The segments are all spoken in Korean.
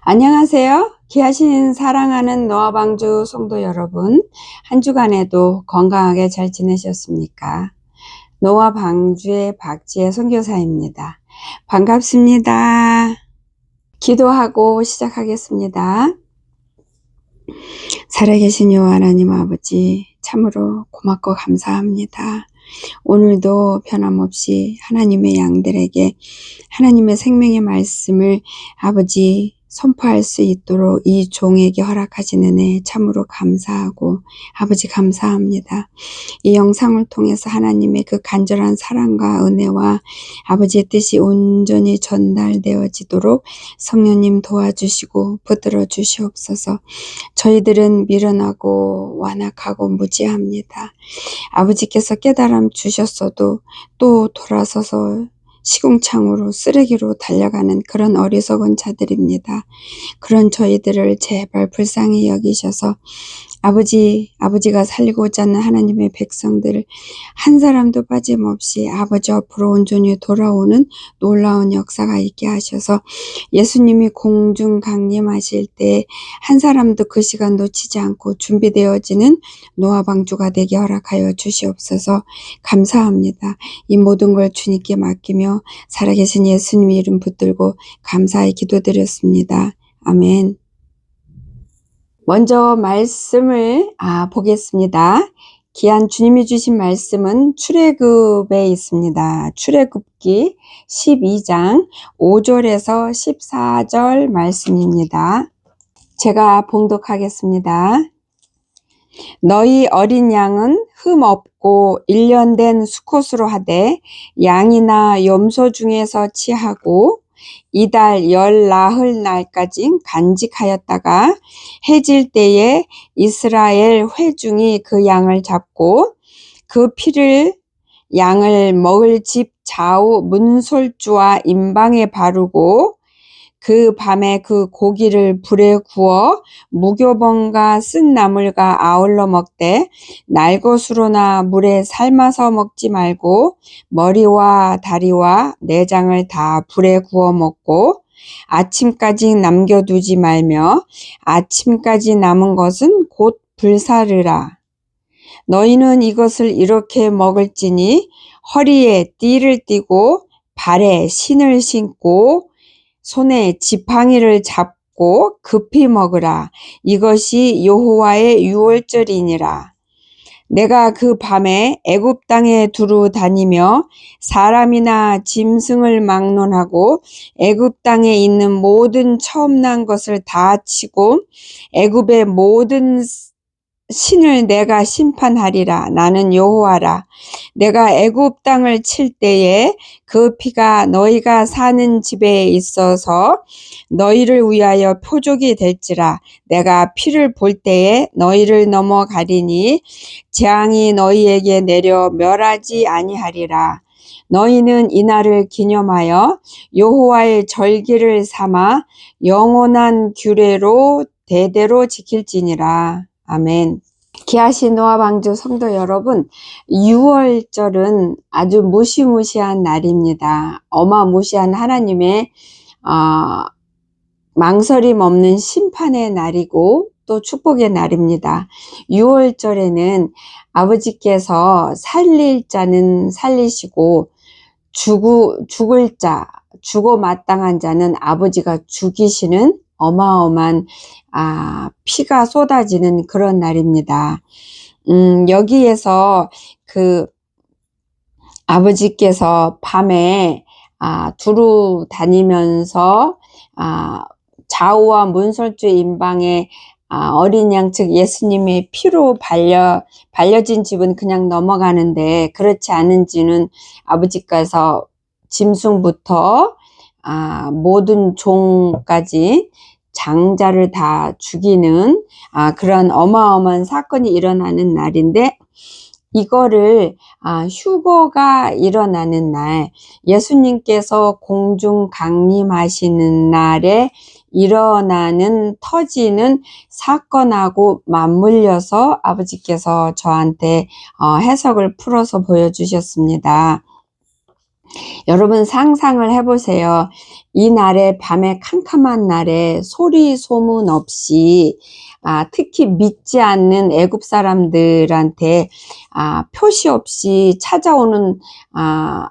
안녕하세요. 귀하신 사랑하는 노아방주 성도 여러분, 한 주간에도 건강하게 잘 지내셨습니까? 노아방주의 박지혜 선교사입니다. 반갑습니다. 기도하고 시작하겠습니다. 살아계신 여호와 하나님 아버지, 참으로 고맙고 감사합니다. 오늘도 변함없이 하나님의 양들에게 하나님의 생명의 말씀을 아버지 선포할 수 있도록 이 종에게 허락하신 은혜 참으로 감사하고 아버지 감사합니다. 이 영상을 통해서 하나님의 그 간절한 사랑과 은혜와 아버지의 뜻이 온전히 전달되어지도록 성령님 도와주시고 붙들어 주시옵소서. 저희들은 미련하고 완악하고 무지합니다. 아버지께서 깨달음 주셨어도 또 돌아서서 시궁창으로 쓰레기로 달려가는 그런 어리석은 자들입니다. 그런 저희들을 제발 불쌍히 여기셔서 아버지가 살리고자 하는 하나님의 백성들을 한 사람도 빠짐없이 아버지 앞으로 온전히 돌아오는 놀라운 역사가 있게 하셔서 예수님이 공중 강림하실 때 한 사람도 그 시간 놓치지 않고 준비되어지는 노아방주가 되게 허락하여 주시옵소서. 감사합니다. 이 모든 걸 주님께 맡기며 살아계신 예수님 이름 붙들고 감사히 기도드렸습니다. 아멘. 먼저 말씀을 보겠습니다. 귀한 주님이 주신 말씀은 출애굽에 있습니다. 출애굽기 12장 5절에서 14절 말씀입니다. 제가 봉독하겠습니다. 너희 어린 양은 흠 없고 1년 된 수컷으로 하되 양이나 염소 중에서 취하고 이달 열 나흘 날까지 간직하였다가 해질 때에 이스라엘 회중이 그 양을 잡고 그 피를 양을 먹을 집 좌우 문설주와 임방에 바르고 그 밤에 그 고기를 불에 구워 무교병과 쓴 나물과 아울러 먹되 날것으로나 물에 삶아서 먹지 말고 머리와 다리와 내장을 다 불에 구워 먹고 아침까지 남겨두지 말며 아침까지 남은 것은 곧 불사르라. 너희는 이것을 이렇게 먹을지니 허리에 띠를 띠고 발에 신을 신고 손에 지팡이를 잡고 급히 먹으라. 이것이 여호와의 유월절이니라. 내가 그 밤에 애굽 땅에 두루 다니며 사람이나 짐승을 막론하고 애굽 땅에 있는 모든 처음 난 것을 다 치고 애굽의 모든 신을 내가 심판하리라. 나는 여호와라. 내가 애굽 땅을 칠 때에 그 피가 너희가 사는 집에 있어서 너희를 위하여 표적이 될지라. 내가 피를 볼 때에 너희를 넘어가리니 재앙이 너희에게 내려 멸하지 아니하리라. 너희는 이날을 기념하여 여호와의 절기를 삼아 영원한 규례로 대대로 지킬지니라. 아멘. 귀하신 노아방주 성도 여러분, 6월절은 아주 무시무시한 날입니다. 어마무시한 하나님의 망설임 없는 심판의 날이고 또 축복의 날입니다. 6월절에는 아버지께서 살릴 자는 살리시고 죽을 자, 죽어 마땅한 자는 아버지가 죽이시는 어마어마한 피가 쏟아지는 그런 날입니다. 여기에서 그 아버지께서 밤에 두루 다니면서 좌우와 문설주 임방에 어린 양 즉 예수님의 피로 발려진 집은 그냥 넘어가는데 그렇지 않은지는 아버지께서 짐승부터 모든 종까지 장자를 다 죽이는 그런 어마어마한 사건이 일어나는 날인데 이거를 휴거가 일어나는 날, 예수님께서 공중 강림하시는 날에 일어나는 터지는 사건하고 맞물려서 아버지께서 저한테 해석을 풀어서 보여주셨습니다. 여러분 상상을 해보세요. 이 날에 밤에 캄캄한 날에 소리 소문 없이 특히 믿지 않는 애굽 사람들한테 표시 없이 찾아오는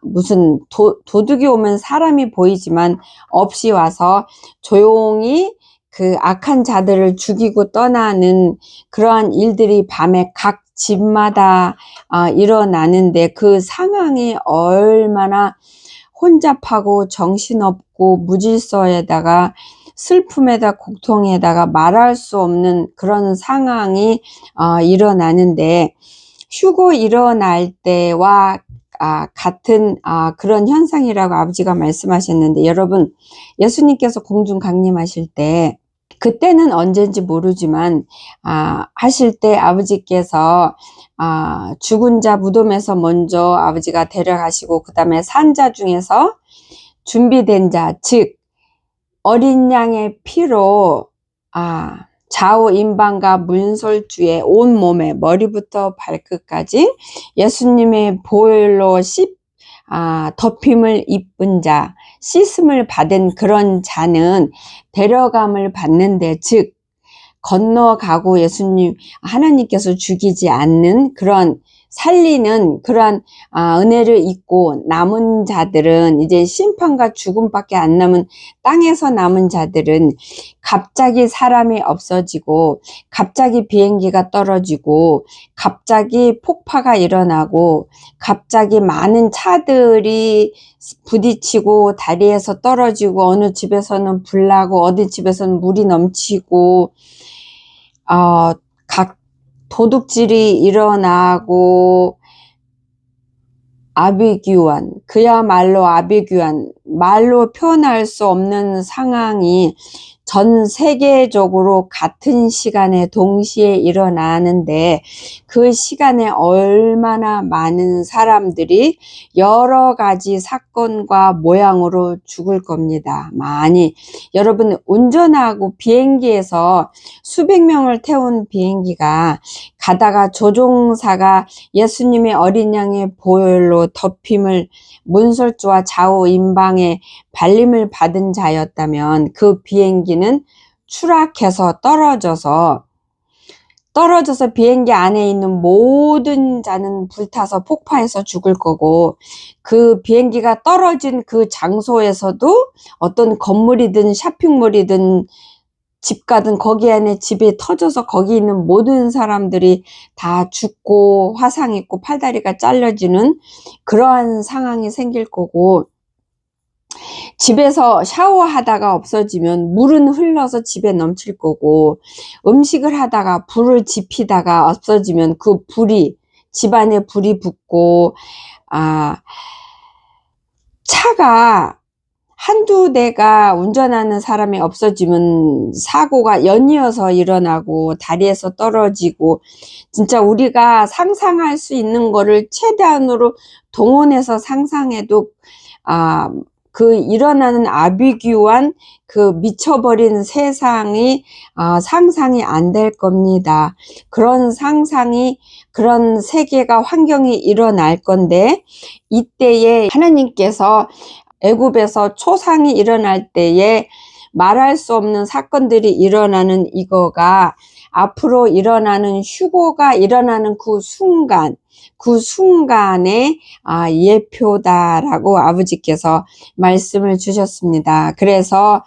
무슨 도둑이 오면 사람이 보이지만 없이 와서 조용히 그 악한 자들을 죽이고 떠나는 그러한 일들이 밤에 각 집마다 일어나는데 그 상황이 얼마나 혼잡하고 정신없고 무질서에다가 슬픔에다 고통에다가 말할 수 없는 그런 상황이 일어나는데 휴고 일어날 때와 같은 그런 현상이라고 아버지가 말씀하셨는데, 여러분 예수님께서 공중 강림하실 때 그때는 언제인지 모르지만 하실 때 아버지께서 죽은 자 무덤에서 먼저 아버지가 데려가시고 그 다음에 산자 중에서 준비된 자, 즉 어린 양의 피로 좌우 임방과 문설주에 온몸에 머리부터 발끝까지 예수님의 보혈로 덮임을 입은 자, 씻음을 받은 그런 자는 데려감을 받는데, 즉 건너가고 예수님 하나님께서 죽이지 않는 그런 살리는 그런 은혜를 입고 남은 자들은 이제 심판과 죽음밖에 안 남은 땅에서 남은 자들은 갑자기 사람이 없어지고 갑자기 비행기가 떨어지고 갑자기 폭파가 일어나고 갑자기 많은 차들이 부딪히고 다리에서 떨어지고 어느 집에서는 불나고 어디 집에서는 물이 넘치고 각 도둑질이 일어나고 아비규환, 그야말로 아비규환, 말로 표현할 수 없는 상황이 전 세계적으로 같은 시간에 동시에 일어나는데, 그 시간에 얼마나 많은 사람들이 여러 가지 사건과 모양으로 죽을 겁니다. 많이. 여러분 운전하고 비행기에서 수백 명을 태운 비행기가 가다가 조종사가 예수님의 어린 양의 보혈로 덮임을 문설주와 좌우 임방에 발림을 받은 자였다면 그 비행기는 추락해서 떨어져서 비행기 안에 있는 모든 자는 불타서 폭파해서 죽을 거고, 그 비행기가 떨어진 그 장소에서도 어떤 건물이든 쇼핑몰이든 집 가든 거기 안에 집이 터져서 거기 있는 모든 사람들이 다 죽고 화상 입고 팔다리가 잘려지는 그러한 상황이 생길 거고, 집에서 샤워하다가 없어지면 물은 흘러서 집에 넘칠 거고, 음식을 하다가 불을 지피다가 없어지면 그 불이 집안에 불이 붙고 차가 한두 대가 운전하는 사람이 없어지면 사고가 연이어서 일어나고 다리에서 떨어지고, 진짜 우리가 상상할 수 있는 거를 최대한으로 동원해서 상상해도 그 일어나는 아비규환, 그 미쳐버린 세상이 상상이 안 될 겁니다. 그런 상상이, 그런 세계가 환경이 일어날 건데, 이때에 하나님께서 애굽에서 초상이 일어날 때에 말할 수 없는 사건들이 일어나는 이거가 앞으로 일어나는 휴고가 일어나는 그 순간의 예표다라고 아버지께서 말씀을 주셨습니다. 그래서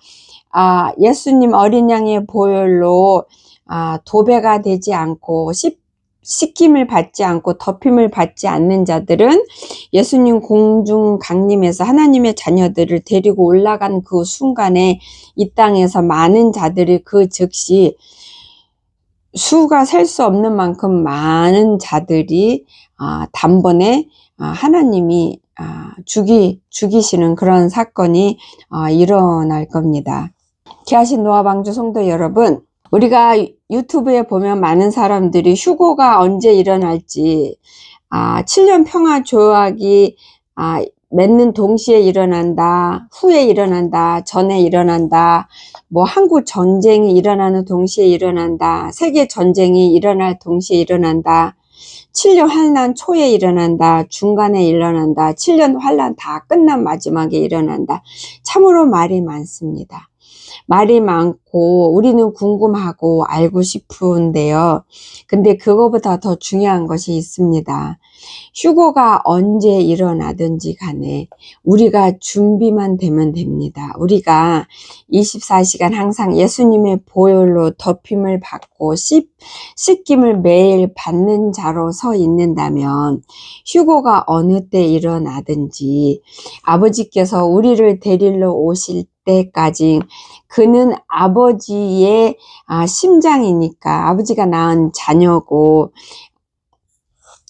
예수님 어린 양의 보혈로 도배가 되지 않고 씻김을 받지 않고 덮임을 받지 않는 자들은 예수님 공중 강림에서 하나님의 자녀들을 데리고 올라간 그 순간에 이 땅에서 많은 자들이 그 즉시 수가 셀 수 없는 만큼 많은 자들이 단번에 하나님이 죽이시는 그런 사건이 일어날 겁니다. 귀하신 노아방주 성도 여러분, 우리가 유튜브에 보면 많은 사람들이 휴고가 언제 일어날지, 7년 평화 조약이 맺는 동시에 일어난다, 후에 일어난다, 전에 일어난다, 뭐 한국 전쟁이 일어나는 동시에 일어난다, 세계 전쟁이 일어날 동시에 일어난다, 7년 환난 초에 일어난다, 중간에 일어난다, 7년 환난 다 끝난 마지막에 일어난다. 참으로 말이 많습니다. 말이 많고 우리는 궁금하고 알고 싶은데요. 근데 그거보다 더 중요한 것이 있습니다. 휴거가 언제 일어나든지 간에 우리가 준비만 되면 됩니다. 우리가 24시간 항상 예수님의 보혈로 덮임을 받고 씻김을 매일 받는 자로 서 있는다면 휴거가 어느 때 일어나든지 아버지께서 우리를 데리러 오실 때까지 그는 아버지의 심장이니까, 아버지가 낳은 자녀고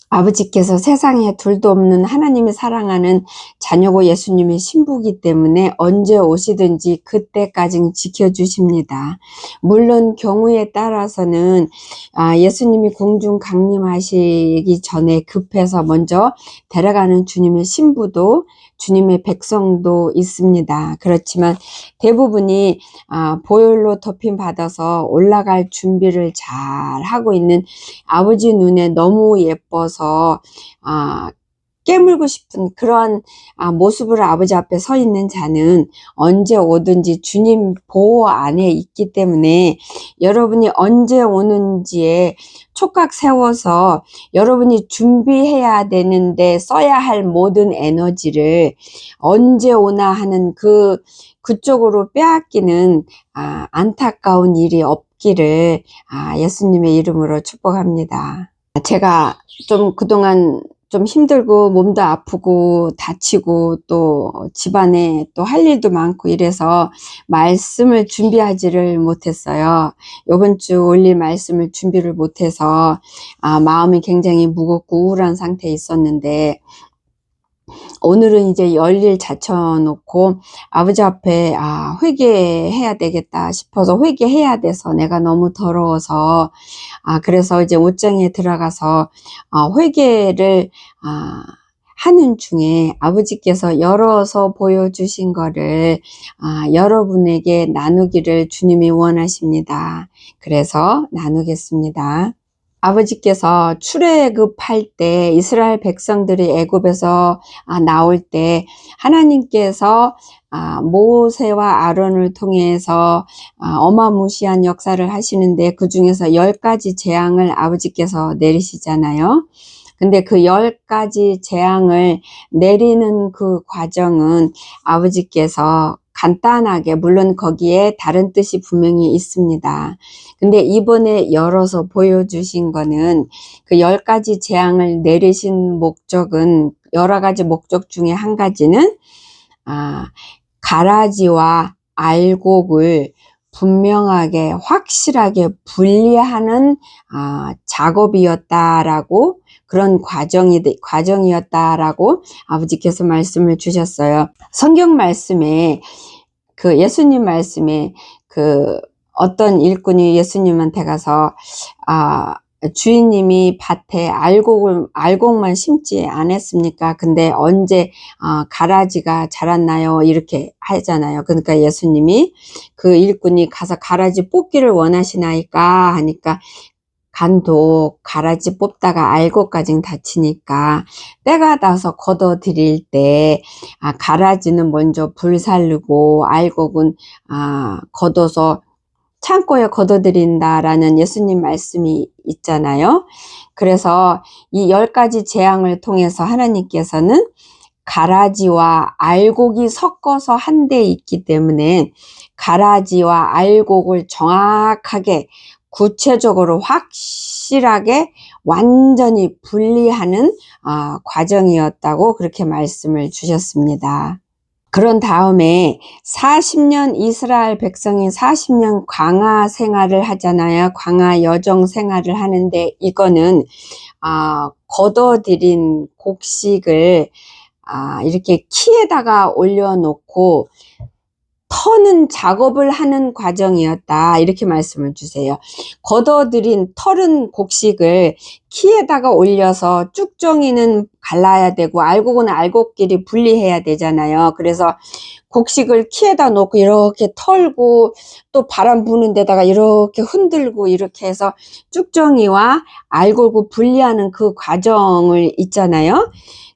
아버지께서 세상에 둘도 없는 하나님이 사랑하는 자녀고 예수님의 신부이기 때문에 언제 오시든지 그때까지 지켜주십니다. 물론 경우에 따라서는 예수님이 공중 강림하시기 전에 급해서 먼저 데려가는 주님의 신부도 주님의 백성도 있습니다. 그렇지만 대부분이 보혈로 덮임 받아서 올라갈 준비를 잘 하고 있는 아버지 눈에 너무 예뻐서 깨물고 싶은 그런 모습으로 아버지 앞에 서 있는 자는 언제 오든지 주님 보호 안에 있기 때문에 여러분이 언제 오는지에 촉각 세워서 여러분이 준비해야 되는데 써야 할 모든 에너지를 언제 오나 하는 그쪽으로 빼앗기는 안타까운 일이 없기를 예수님의 이름으로 축복합니다. 제가 좀 그동안 좀 힘들고 몸도 아프고 다치고 또 집안에 또 할 일도 많고 이래서 말씀을 준비하지를 못했어요. 이번 주 올릴 말씀을 준비를 못해서 마음이 굉장히 무겁고 우울한 상태에 있었는데 오늘은 이제 열일 자쳐놓고 아버지 앞에 회개해야 되겠다 싶어서 회개해야 돼서 내가 너무 더러워서 그래서 이제 옷장에 들어가서 회개를 하는 중에 아버지께서 열어서 보여주신 거를 여러분에게 나누기를 주님이 원하십니다. 그래서 나누겠습니다. 아버지께서 출애굽할 때 이스라엘 백성들이 애굽에서 나올 때 하나님께서 모세와 아론을 통해서 어마무시한 역사를 하시는데 그 중에서 10가지 재앙을 아버지께서 내리시잖아요. 근데 그 10가지 재앙을 내리는 그 과정은 아버지께서 간단하게, 물론 거기에 다른 뜻이 분명히 있습니다. 근데 이번에 열어서 보여주신 거는 그 10가지 재앙을 내리신 목적은, 여러 가지 목적 중에 한 가지는 가라지와 알곡을 분명하게 확실하게 분리하는 작업이었다라고, 그런 과정이었다라고 아버지께서 말씀을 주셨어요. 성경 말씀에 예수님 말씀에 어떤 일꾼이 예수님한테 가서 주인님이 밭에 알곡만 심지 않았습니까? 근데 언제 가라지가 자랐나요? 이렇게 하잖아요. 그러니까 예수님이 그 일꾼이 가서 가라지 뽑기를 원하시나이까 하니까 간혹 가라지 뽑다가 알곡까지 다치니까 때가 나서 걷어 드릴 때 가라지는 먼저 불살르고 알곡은 걷어서 창고에 걷어들인다라는 예수님 말씀이 있잖아요. 그래서 이 10가지 재앙을 통해서 하나님께서는 가라지와 알곡이 섞어서 한데 있기 때문에 가라지와 알곡을 정확하게 구체적으로 확실하게 완전히 분리하는 과정이었다고 그렇게 말씀을 주셨습니다. 그런 다음에 40년 이스라엘 백성이 40년 광야 생활을 하잖아요. 광야 여정 생활을 하는데 이거는 걷어들인 곡식을 이렇게 키에다가 올려놓고 터는 작업을 하는 과정이었다. 이렇게 말씀을 주세요. 걷어들인 털은 곡식을 키에다가 올려서 쭉정이는 갈라야 되고 알곡은 알곡끼리 분리해야 되잖아요. 그래서 곡식을 키에다 놓고 이렇게 털고 또 바람 부는 데다가 이렇게 흔들고 이렇게 해서 쭉정이와 알곡을 분리하는 그 과정을 있잖아요.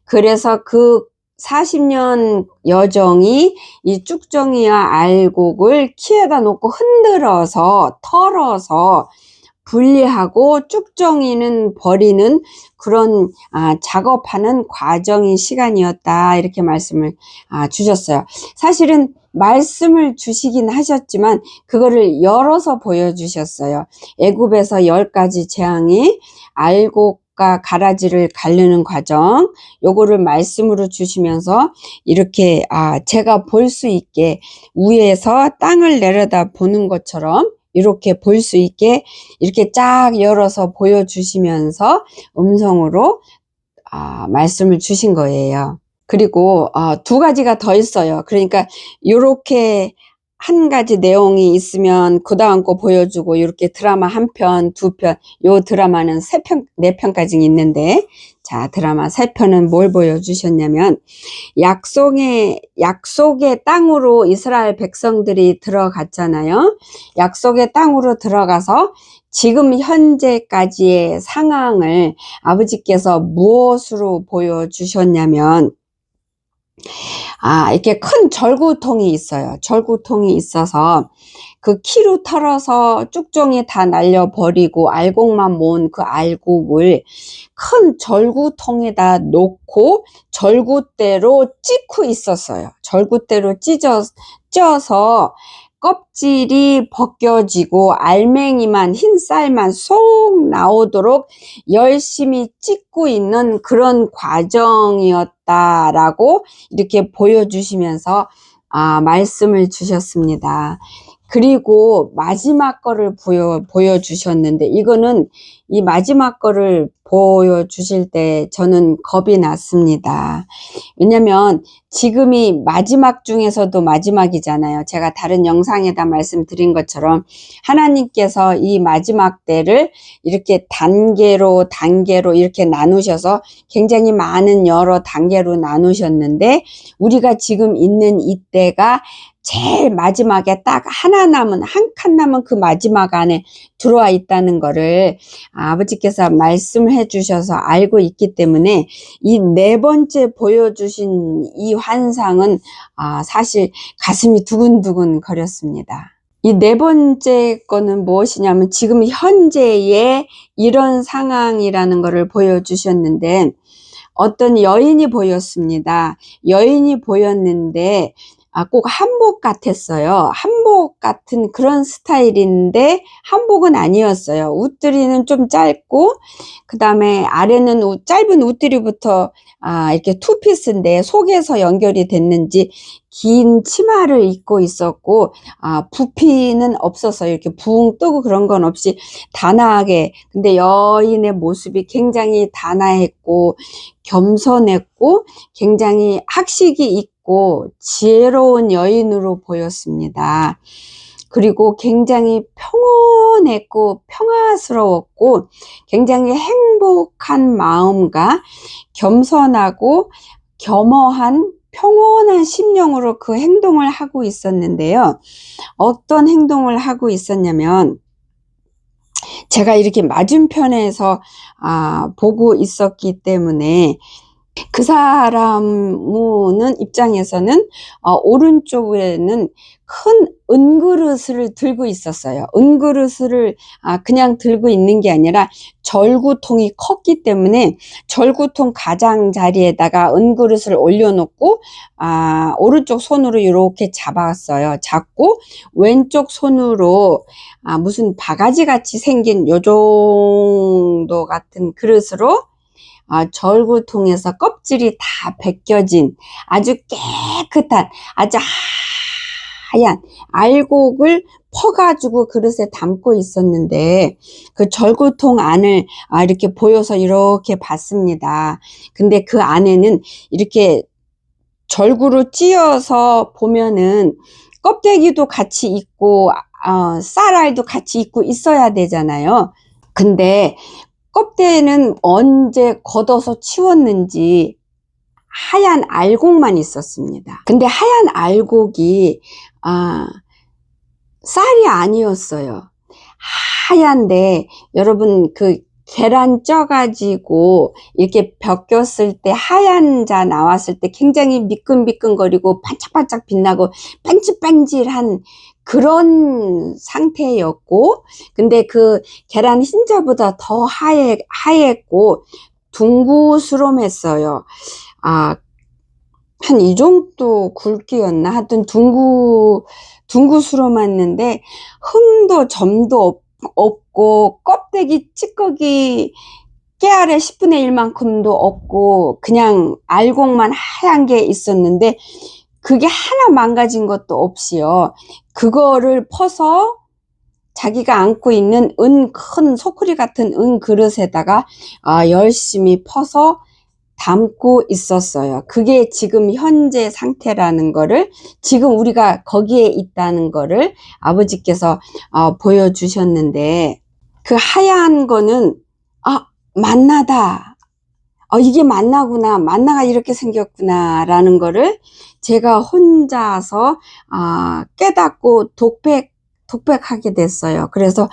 그래서 그 40년 여정이 이 쭉정이와 알곡을 키에다 놓고 흔들어서 털어서 분리하고 쭉정이는 버리는 그런 작업하는 과정인 시간이었다. 이렇게 말씀을 주셨어요. 사실은 말씀을 주시긴 하셨지만 그거를 열어서 보여주셨어요. 애굽에서 10가지 재앙이 알곡과 가라지를 가르는 과정, 요거를 말씀으로 주시면서 이렇게 제가 볼 수 있게 위에서 땅을 내려다 보는 것처럼 이렇게 볼 수 있게 이렇게 쫙 열어서 보여주시면서 음성으로 말씀을 주신 거예요. 그리고 2가지가 더 있어요. 그러니까 이렇게 한 가지 내용이 있으면 그 다음 거 보여주고 이렇게 드라마 1편, 2편, 요 드라마는 3편, 4편까지 있는데 자, 드라마 3편은 뭘 보여주셨냐면 약속의 땅으로 이스라엘 백성들이 들어갔잖아요. 약속의 땅으로 들어가서 지금 현재까지의 상황을 아버지께서 무엇으로 보여주셨냐면 이렇게 큰 절구통이 있어요. 절구통이 있어서 그 키로 털어서 쭉종이 다 날려버리고 알곡만 모은 그 알곡을 큰 절구통에다 놓고 절구대로 찢고 있었어요. 절구대로 쪄서 껍질이 벗겨지고 알맹이만 흰쌀만 쏙 나오도록 열심히 찢고 있는 그런 과정이었다라고 이렇게 보여주시면서 말씀을 주셨습니다. 그리고 마지막 거를 보여주셨는데 이거는 이 마지막 거를 보여주실 때 저는 겁이 났습니다. 왜냐면 지금이 마지막 중에서도 마지막이잖아요. 제가 다른 영상에다 말씀드린 것처럼 하나님께서 이 마지막 때를 이렇게 단계로 이렇게 나누셔서 굉장히 많은 여러 단계로 나누셨는데 우리가 지금 있는 이때가 제일 마지막에 딱 한 칸 남은 그 마지막 안에 들어와 있다는 거를 아버지께서 말씀해 주셔서 알고 있기 때문에 이 4번째 보여주신 이 환상은 사실 가슴이 두근두근 거렸습니다. 이 4번째 거는 무엇이냐면 지금 현재의 이런 상황이라는 거를 보여주셨는데 어떤 여인이 보였습니다. 여인이 보였는데 꼭 한복 같았어요. 한복 같은 그런 스타일인데 한복은 아니었어요. 웃들이는 좀 짧고 그 다음에 아래는 짧은 웃들이부터 이렇게 투피스인데 속에서 연결이 됐는지 긴 치마를 입고 있었고 부피는 없어서 이렇게 붕 뜨고 그런 건 없이 단아하게 근데 여인의 모습이 굉장히 단아했고 겸손했고 굉장히 학식이 있고 지혜로운 여인으로 보였습니다. 그리고 굉장히 평온했고 평화스러웠고 굉장히 행복한 마음과 겸손하고 겸허한 평온한 심령으로 그 행동을 하고 있었는데요. 어떤 행동을 하고 있었냐면 제가 이렇게 맞은편에서 보고 있었기 때문에 그 사람은 입장에서는 오른쪽에는 큰 은그릇을 들고 있었어요. 은그릇을 그냥 들고 있는 게 아니라 절구통이 컸기 때문에 절구통 가장자리에다가 은그릇을 올려놓고 오른쪽 손으로 이렇게 잡았어요. 잡고 왼쪽 손으로 무슨 바가지 같이 생긴 요 정도 같은 그릇으로 절구통에서 껍질이 다 벗겨진 아주 깨끗한 아주 하얀 알곡을 퍼가지고 그릇에 담고 있었는데 그 절구통 안을 이렇게 보여서 이렇게 봤습니다. 근데 그 안에는 이렇게 절구로 찧어서 보면은 껍데기도 같이 있고 쌀알도 같이 있고 있어야 되잖아요. 근데 껍데기는 언제 걷어서 치웠는지 하얀 알곡만 있었습니다. 근데 하얀 알곡이 쌀이 아니었어요. 하얀데 여러분 그 계란 쪄가지고 이렇게 벗겼을 때 하얀 자 나왔을 때 굉장히 미끈미끈거리고 반짝반짝 빛나고 반질반질한 그런 상태였고, 근데 그 계란 흰자보다 더 하얗고 둥구스름했어요. 한 이 정도 굵기였나? 하여튼 둥구스름했는데 흠도 점도 없고 껍데기 찌꺼기 깨알의 10분의 1만큼도 없고 그냥 알곡만 하얀 게 있었는데 그게 하나 망가진 것도 없이요. 그거를 퍼서 자기가 안고 있는 큰 소쿠리 같은 은 그릇에다가 열심히 퍼서 담고 있었어요. 그게 지금 현재 상태라는 거를, 지금 우리가 거기에 있다는 거를 아버지께서 보여주셨는데, 그 하얀 거는 만나다, 이게 만나구나, 만나가 이렇게 생겼구나 라는 거를 제가 혼자서 깨닫고 독백하게 됐어요. 그래서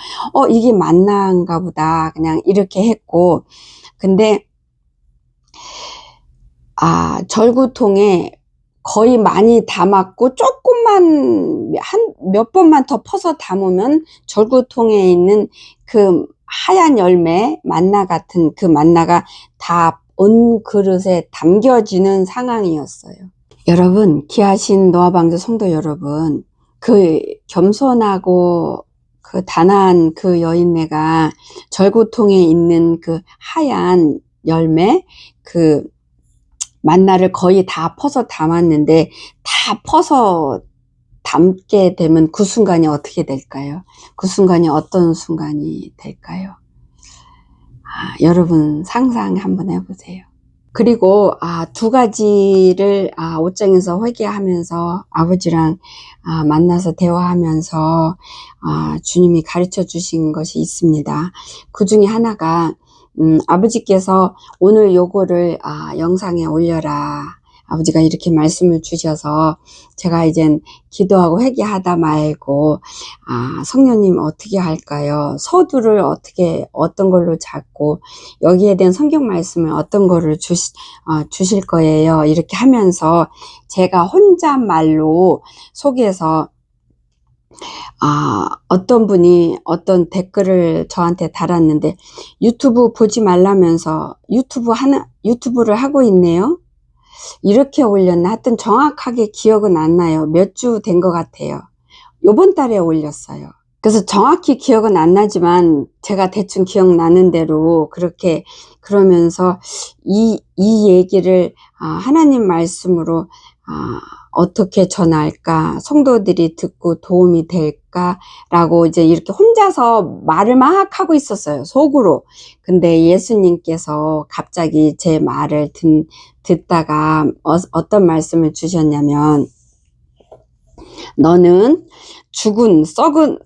이게 만나인가 보다 그냥 이렇게 했고, 근데 절구통에 거의 많이 담았고 조금만 몇 번만 더 퍼서 담으면 절구통에 있는 그 하얀 열매 만나 같은 그 만나가 다 은 그릇에 담겨지는 상황이었어요. 여러분, 귀하신 노아방주 성도 여러분, 그 겸손하고 그 단아한 그 여인네가 절구통에 있는 그 하얀 열매 그 만나를 거의 다 퍼서 담았는데, 다 퍼서 담게 되면 그 순간이 어떻게 될까요? 그 순간이 어떤 순간이 될까요? 여러분 상상 한번 해보세요. 그리고 두 가지를 옷장에서 회개하면서 아버지랑 만나서 대화하면서 주님이 가르쳐 주신 것이 있습니다. 그 중에 하나가 아버지께서 오늘 요거를 영상에 올려라, 아버지가 이렇게 말씀을 주셔서 제가 이젠 기도하고 회개하다 말고 성령님 어떻게 할까요? 서두를 어떤 걸로 잡고 여기에 대한 성경 말씀을 어떤 거를 주실 거예요, 이렇게 하면서 제가 혼잣말로 속에서 어떤 분이 어떤 댓글을 저한테 달았는데, 유튜브 보지 말라면서 유튜브를 하고 있네요, 이렇게 올렸나? 하여튼 정확하게 기억은 안 나요. 몇 주 된 것 같아요. 요번 달에 올렸어요. 그래서 정확히 기억은 안 나지만 제가 대충 기억나는 대로 그렇게 그러면서 이 얘기를 하나님 말씀으로 어떻게 전할까, 성도들이 듣고 도움이 될까라고 이제 이렇게 혼자서 말을 막 하고 있었어요, 속으로. 근데 예수님께서 갑자기 제 말을 듣다가 어떤 말씀을 주셨냐면, 너는 죽은 썩은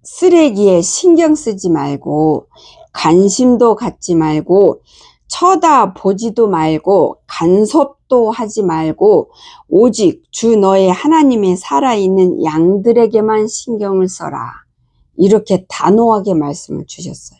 쓰레기에 신경 쓰지 말고 관심도 갖지 말고 쳐다보지도 말고 간섭도 하지 말고 오직 주 너의 하나님의 살아있는 양들에게만 신경을 써라, 이렇게 단호하게 말씀을 주셨어요.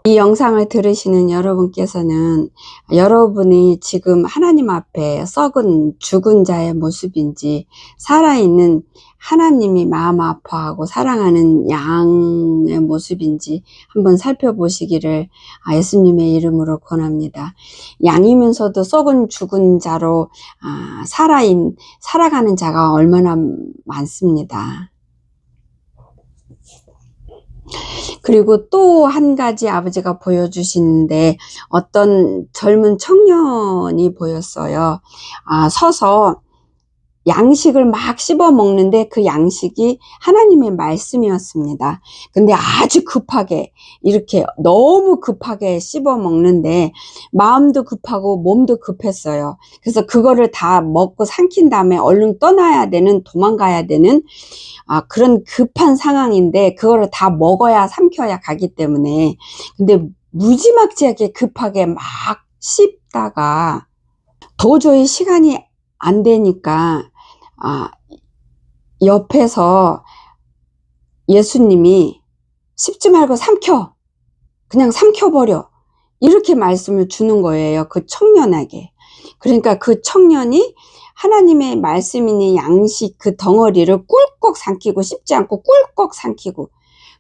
이 영상을 들으시는 여러분께서는 여러분이 지금 하나님 앞에 썩은 죽은 자의 모습인지 살아있는 하나님이 마음 아파하고 사랑하는 양의 모습인지 한번 살펴보시기를 예수님의 이름으로 권합니다. 양이면서도 썩은 죽은 자로 살아가는 자가 얼마나 많습니다. 그리고 또 한 가지 아버지가 보여주시는데, 어떤 젊은 청년이 보였어요. 서서 양식을 막 씹어 먹는데 그 양식이 하나님의 말씀이었습니다. 근데 아주 급하게 이렇게 너무 급하게 씹어 먹는데 마음도 급하고 몸도 급했어요. 그래서 그거를 다 먹고 삼킨 다음에 얼른 떠나야 되는, 도망가야 되는 그런 급한 상황인데 그거를 다 먹어야 삼켜야 가기 때문에, 근데 무지막지하게 급하게 막 씹다가 도저히 시간이 안 되니까 옆에서 예수님이 씹지 말고 삼켜, 그냥 삼켜버려, 이렇게 말씀을 주는 거예요, 그 청년에게. 그러니까 그 청년이 하나님의 말씀이니 양식 그 덩어리를 꿀꺽 삼키고, 씹지 않고 꿀꺽 삼키고,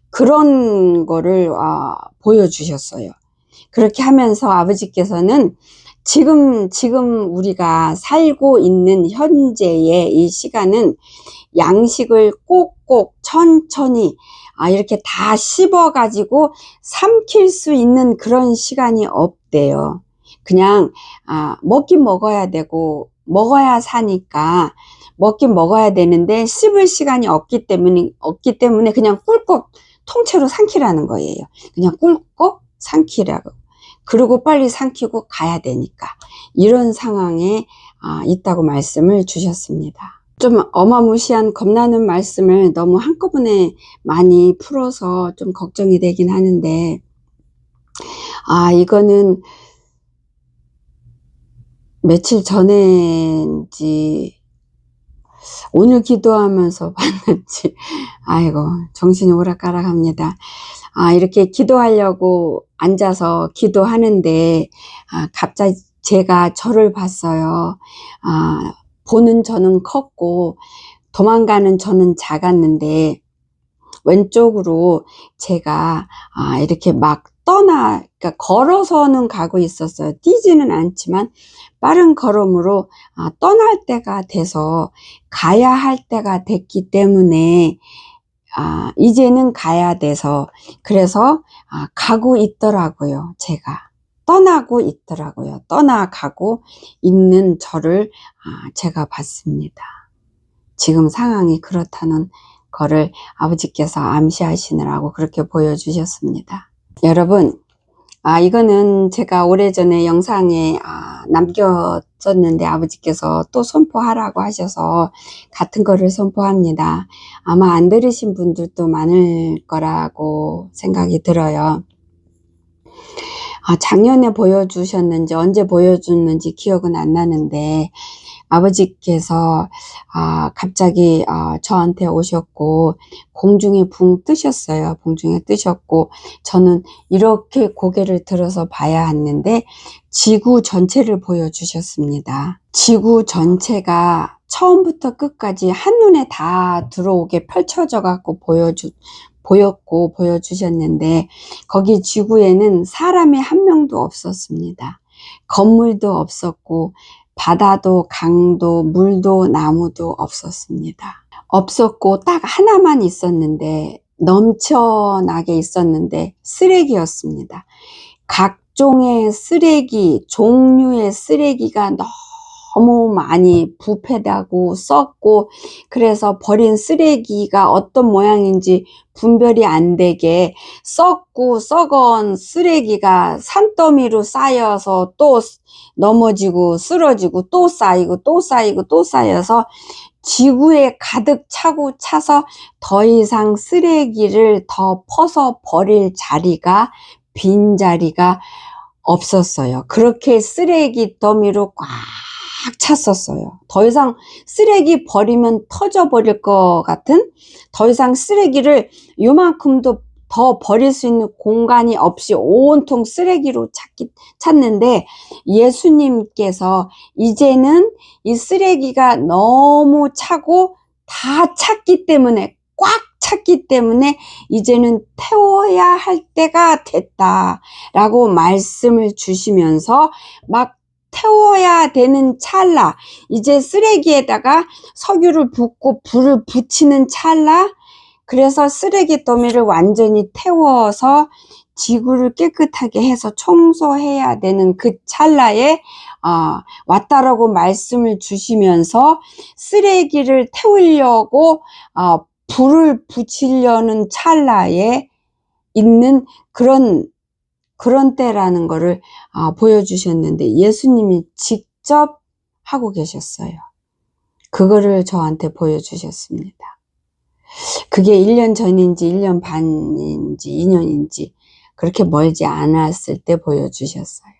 그런 거를 보여주셨어요. 그렇게 하면서 아버지께서는 지금 우리가 살고 있는 현재의 이 시간은 양식을 꼭꼭 천천히 이렇게 다 씹어 가지고 삼킬 수 있는 그런 시간이 없대요. 그냥 먹긴 먹어야 되고 먹어야 사니까 먹긴 먹어야 되는데 씹을 시간이 없기 때문에 그냥 꿀꺽 통째로 삼키라는 거예요. 그냥 꿀꺽 삼키라고. 그리고 빨리 삼키고 가야 되니까 이런 상황에 있다고 말씀을 주셨습니다. 좀 어마무시한 겁나는 말씀을 너무 한꺼번에 많이 풀어서 좀 걱정이 되긴 하는데, 이거는 며칠 전인지 오늘 기도하면서 봤는지 아이고 정신이 오락가락합니다. 이렇게 기도하려고 앉아서 기도하는데 갑자기 제가 저를 봤어요. 보는 저는 컸고 도망가는 저는 작았는데 왼쪽으로 제가 이렇게 막 그러니까 걸어서는 가고 있었어요. 뛰지는 않지만 빠른 걸음으로 떠날 때가 돼서 가야 할 때가 됐기 때문에 이제는 가야 돼서, 그래서 가고 있더라고요. 제가 떠나고 있더라고요. 떠나가고 있는 저를 제가 봤습니다. 지금 상황이 그렇다는 거를 아버지께서 암시하시느라고 그렇게 보여주셨습니다. 여러분, 이거는 제가 오래전에 영상에 남겼었는데 아버지께서 또 선포하라고 하셔서 같은 거를 선포합니다. 아마 안 들으신 분들도 많을 거라고 생각이 들어요. 작년에 보여주셨는지 언제 보여줬는지 기억은 안 나는데 아버지께서 갑자기 저한테 오셨고 공중에 붕 뜨셨어요. 공중에 뜨셨고 저는 이렇게 고개를 들어서 봐야 했는데 지구 전체를 보여주셨습니다. 지구 전체가 처음부터 끝까지 한눈에 다 들어오게 펼쳐져 갖고 보여주셨는데 거기 지구에는 사람이 한 명도 없었습니다. 건물도 없었고 바다도 강도 물도 나무도 없었습니다. 없었고 딱 하나만 있었는데 넘쳐나게 있었는데 쓰레기였습니다. 각종의 쓰레기, 종류의 쓰레기가 너무 많이 부패되고 썩고, 그래서 버린 쓰레기가 어떤 모양인지 분별이 안 되게 썩고 썩은 쓰레기가 산더미로 쌓여서 또 넘어지고 쓰러지고 또 쌓이고 또 쌓이고 또 쌓여서 지구에 가득 차서 더 이상 쓰레기를 더 퍼서 버릴 자리가, 빈자리가 없었어요. 그렇게 쓰레기 더미로 꽉 찼었어요. 더 이상 쓰레기 버리면 터져버릴 것 같은, 더 이상 쓰레기를 요만큼도 더 버릴 수 있는 공간이 없이 온통 쓰레기로 찾는데 예수님께서 이제는 이 쓰레기가 너무 차고 다 찼기 때문에, 꽉 찼기 때문에 이제는 태워야 할 때가 됐다라고 말씀을 주시면서 막 태워야 되는 찰나, 이제 쓰레기에다가 석유를 붓고 불을 붙이는 찰나, 그래서 쓰레기 더미를 완전히 태워서 지구를 깨끗하게 해서 청소해야 되는 그 찰나에 왔다라고 말씀을 주시면서 쓰레기를 태우려고 불을 붙이려는 찰나에 있는 그런 때라는 거를 보여주셨는데 예수님이 직접 하고 계셨어요. 그거를 저한테 보여주셨습니다. 그게 1년 전인지 1년 반인지 2년인지 그렇게 멀지 않았을 때 보여주셨어요.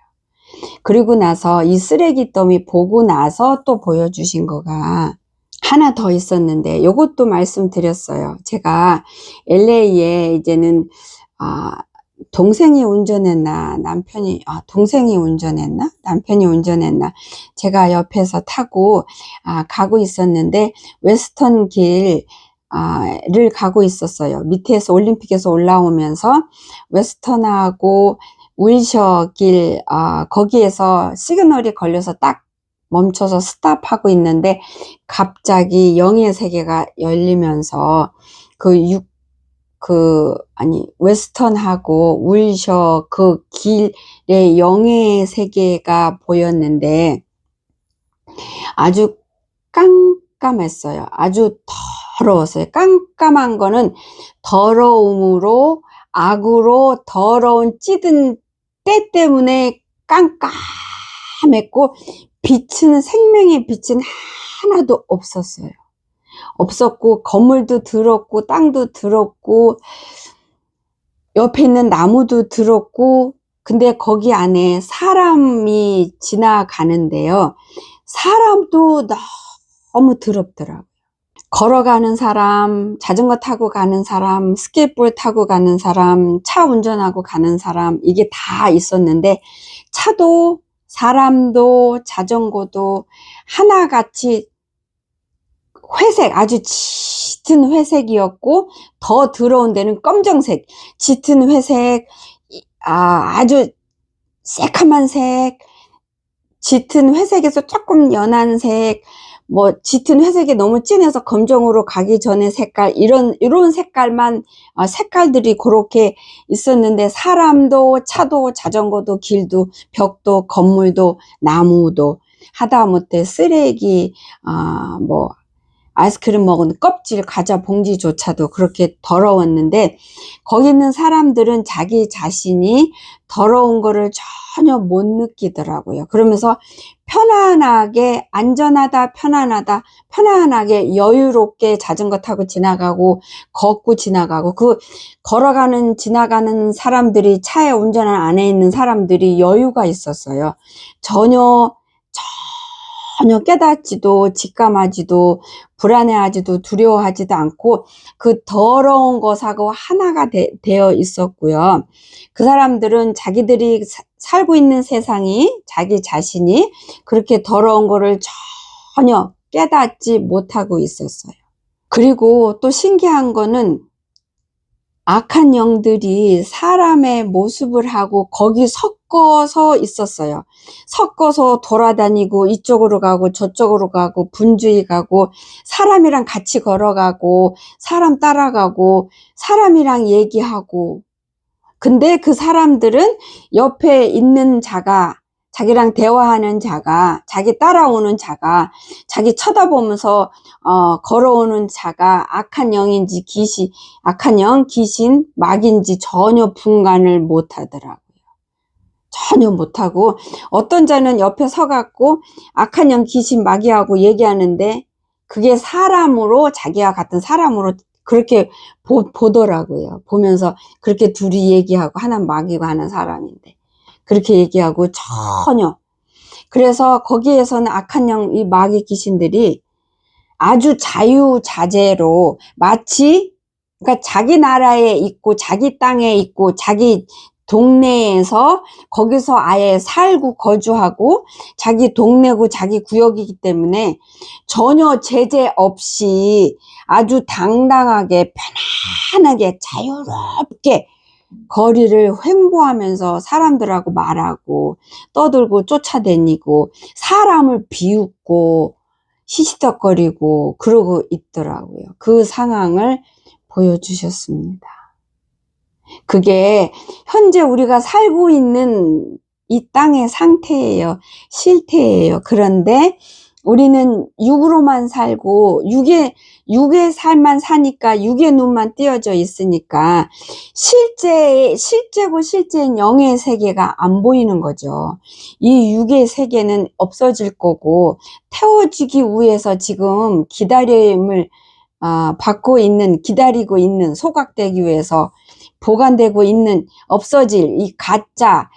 그리고 나서 이 쓰레기더미 보고 나서 또 보여주신 거가 하나 더 있었는데 이것도 말씀드렸어요. 제가 LA에 이제는 동생이 운전했나 동생이 운전했나 남편이 운전했나 제가 옆에서 타고 가고 있었는데 웨스턴 길 를 가고 있었어요. 밑에서 올림픽에서 올라오면서 웨스턴하고 윌셔 길 거기에서 시그널이 걸려서 딱 멈춰서 스탑하고 있는데 갑자기 영의 세계가 열리면서 웨스턴하고 윌셔 그 길의 영의 세계가 보였는데 아주 깜깜했어요. 아주 더러웠어요. 깜깜한 거는 더러움으로 악으로 더러운 찌든 때 때문에 깜깜했고 생명의 빛은 하나도 없었어요. 없었고 건물도 더럽고 땅도 더럽고 옆에 있는 나무도 더럽고 근데 거기 안에 사람이 지나가는데요. 사람도 너무 더럽더라고요. 걸어가는 사람, 자전거 타고 가는 사람, 스케이트볼 타고 가는 사람, 차 운전하고 가는 사람 이게 다 있었는데 차도 사람도 자전거도 하나같이 회색, 아주 짙은 회색이었고 더 더러운 데는 검정색, 짙은 회색, 아주 새카만 색, 짙은 회색에서 조금 연한 색, 짙은 회색이 너무 진해서 검정으로 가기 전에 색깔, 이런 색깔만, 색깔들이 그렇게 있었는데, 사람도, 차도, 자전거도, 길도, 벽도, 건물도, 나무도, 하다못해 쓰레기, 아이스크림 먹은 껍질, 과자 봉지조차도 그렇게 더러웠는데, 거기 있는 사람들은 자기 자신이 더러운 거를 전혀 못 느끼더라고요. 그러면서 편안하게, 안전하다, 편안하게, 여유롭게 자전거 타고 지나가고, 걷고 지나가고, 지나가는 사람들이, 차에 운전하는 안에 있는 사람들이 여유가 있었어요. 전혀 깨닫지도 직감하지도 불안해하지도 두려워하지도 않고 그 더러운 것하고 하나가 되어 있었고요. 그 사람들은 자기들이 살고 있는 세상이 자기 자신이 그렇게 더러운 거를 전혀 깨닫지 못하고 있었어요. 그리고 또 신기한 거는 악한 영들이 사람의 모습을 하고 거기 섞어서 있었어요. 섞어서 돌아다니고 이쪽으로 가고 저쪽으로 가고 분주히 가고 사람이랑 같이 걸어가고 사람 따라가고 사람이랑 얘기하고 근데 그 사람들은 옆에 있는 자가 자기랑 대화하는 자가 자기 따라오는 자가 자기 쳐다보면서 걸어오는 자가 악한 영인지 악한 영, 귀신, 막인지 전혀 분간을 못 하더라고요. 전혀 못하고 어떤 자는 옆에 서갖고 악한 영, 귀신, 마귀하고 얘기하는데 그게 사람으로 자기와 같은 사람으로 그렇게 보더라고요. 보면서 그렇게 둘이 얘기하고 하나는 마귀고 하나는 사람인데 그렇게 얘기하고 전혀 그래서 거기에서는 악한 영, 이 마귀 귀신들이 아주 자유자재로 마치 그러니까 자기 나라에 있고 자기 땅에 있고 자기 동네에서 거기서 아예 살고 거주하고 자기 동네고 자기 구역이기 때문에 전혀 제재 없이 아주 당당하게 편안하게 자유롭게 거리를 횡보하면서 사람들하고 말하고 떠들고 쫓아다니고 사람을 비웃고 시시덕거리고 그러고 있더라고요. 그 상황을 보여주셨습니다. 그게 현재 우리가 살고 있는 이 땅의 상태예요. 실태예요. 그런데 우리는 육으로만 살고 육의 삶만 사니까 육의 눈만 띄어져 있으니까 실제고 실제인 영의 세계가 안 보이는 거죠. 이 육의 세계는 없어질 거고 태워지기 위해서 지금 기다리고 있는 소각되기 위해서 보관되고 있는 없어질 이 가짜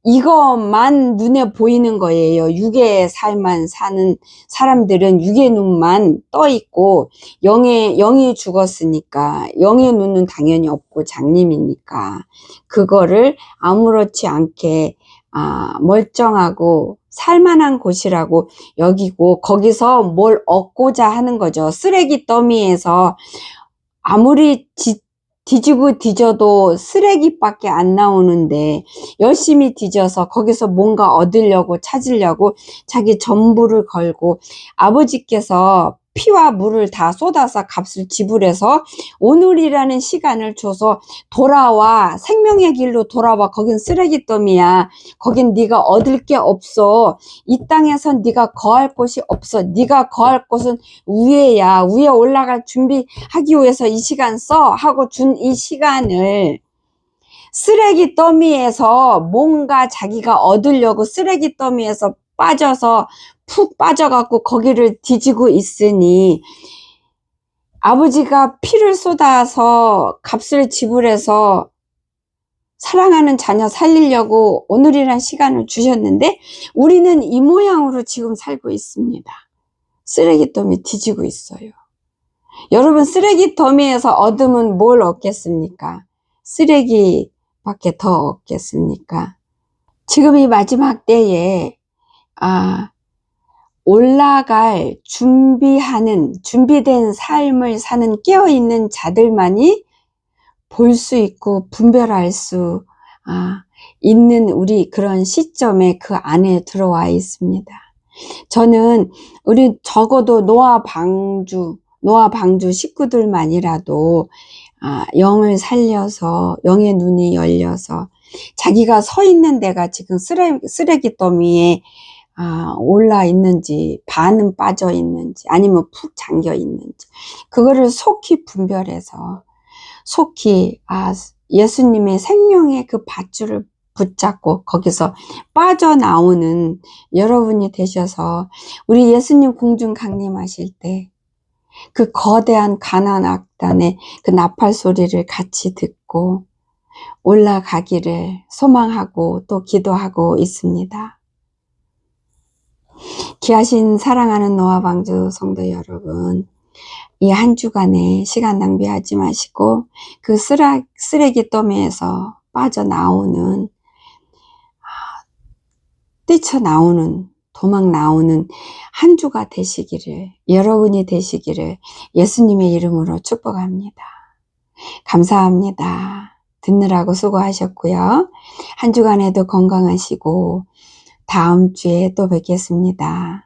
이것만 눈에 보이는 거예요. 육의 삶만 사는 사람들은 육의 눈만 떠 있고 영이 죽었으니까 영의 눈은 당연히 없고 장님이니까 그거를 아무렇지 않게 멀쩡하고 살만한 곳이라고 여기고 거기서 뭘 얻고자 하는 거죠. 쓰레기 더미에서 아무리 뒤지고 뒤져도 쓰레기밖에 안 나오는데 열심히 뒤져서 거기서 뭔가 얻으려고 찾으려고 자기 전부를 걸고 아버지께서 피와 물을 다 쏟아서 값을 지불해서 오늘이라는 시간을 줘서 돌아와 생명의 길로 돌아와 거긴 쓰레기 더미야. 거긴 네가 얻을 게 없어. 이 땅에선 네가 거할 곳이 없어. 네가 거할 곳은 위에야. 위에 올라갈 준비하기 위해서 이 시간 써 하고 준 이 시간을 쓰레기 더미에서 뭔가 자기가 얻으려고 쓰레기 더미에서 빠져서 푹 빠져갖고 거기를 뒤지고 있으니 아버지가 피를 쏟아서 값을 지불해서 사랑하는 자녀 살리려고 오늘이란 시간을 주셨는데 우리는 이 모양으로 지금 살고 있습니다. 쓰레기 더미 뒤지고 있어요. 여러분 쓰레기 더미에서 얻으면 뭘 얻겠습니까? 쓰레기밖에 더 얻겠습니까? 지금 이 마지막 때에 올라갈 준비된 삶을 사는 깨어있는 자들만이 볼 수 있고 분별할 수 있는 우리 그런 시점에 그 안에 들어와 있습니다. 저는 우리 적어도 노아 방주 식구들만이라도 영을 살려서 영의 눈이 열려서 자기가 서 있는 데가 지금 쓰레기 더미에 올라 있는지 반은 빠져 있는지 아니면 푹 잠겨 있는지 그거를 속히 분별해서 속히 예수님의 생명의 그 밧줄을 붙잡고 거기서 빠져나오는 여러분이 되셔서 우리 예수님 공중 강림하실 때 그 거대한 가나안 악단의 그 나팔 소리를 같이 듣고 올라가기를 소망하고 또 기도하고 있습니다. 귀하신 사랑하는 노아 방주 성도 여러분, 이 한 주간에 시간 낭비하지 마시고 그 쓰레기 더미에서 빠져나오는 뛰쳐나오는 도망 나오는 한 주가 되시기를 여러분이 되시기를 예수님의 이름으로 축복합니다. 감사합니다. 듣느라고 수고하셨고요. 한 주간에도 건강하시고 다음 주에 또 뵙겠습니다.